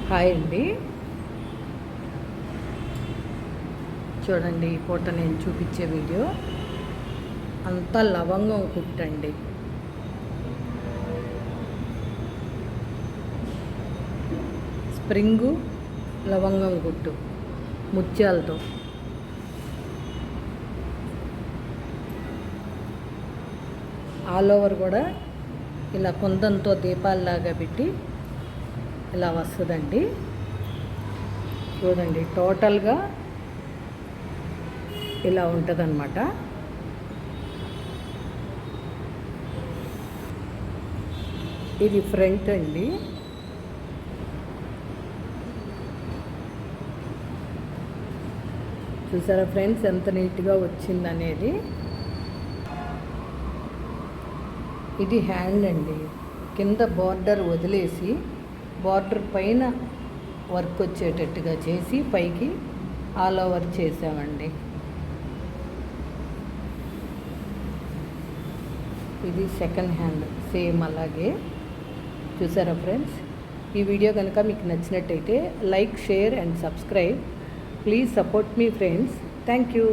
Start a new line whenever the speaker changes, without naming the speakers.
Hi అండి. చూడండి, ఈ పూట నేను చూపించే వీడియో అంతా లవంగం కుట్టండి. స్ప్రింగు లవంగం కుట్టు ముత్యాలతో. ఆల్ ఓవర్ కూడా ఇలా కుందంతో దీపాల్లాగా పెట్టి ఇలా వస్తుందండి. చూడండి, టోటల్గా ఇలా ఉంటుందన్నమాట. ఇది ఫ్రంట్ అండి. చూసారా ఫ్రెండ్స్, ఎంత నీట్గా వచ్చిందనేది. ఇది హ్యాండ్ అండి. కింద బార్డర్ వదిలేసి బార్డర్ పైన వర్క్ వచ్చేటట్టుగా చేసి పైకి ఆల్ ఓవర్ చేసామండి. ఇది సెకండ్ హ్యాండ్, సేమ్ అలాగే. చూసారా ఫ్రెండ్స్, ఈ వీడియో కనుక మీకు నచ్చినట్టయితే like, share and subscribe. Please support me friends. Thank you.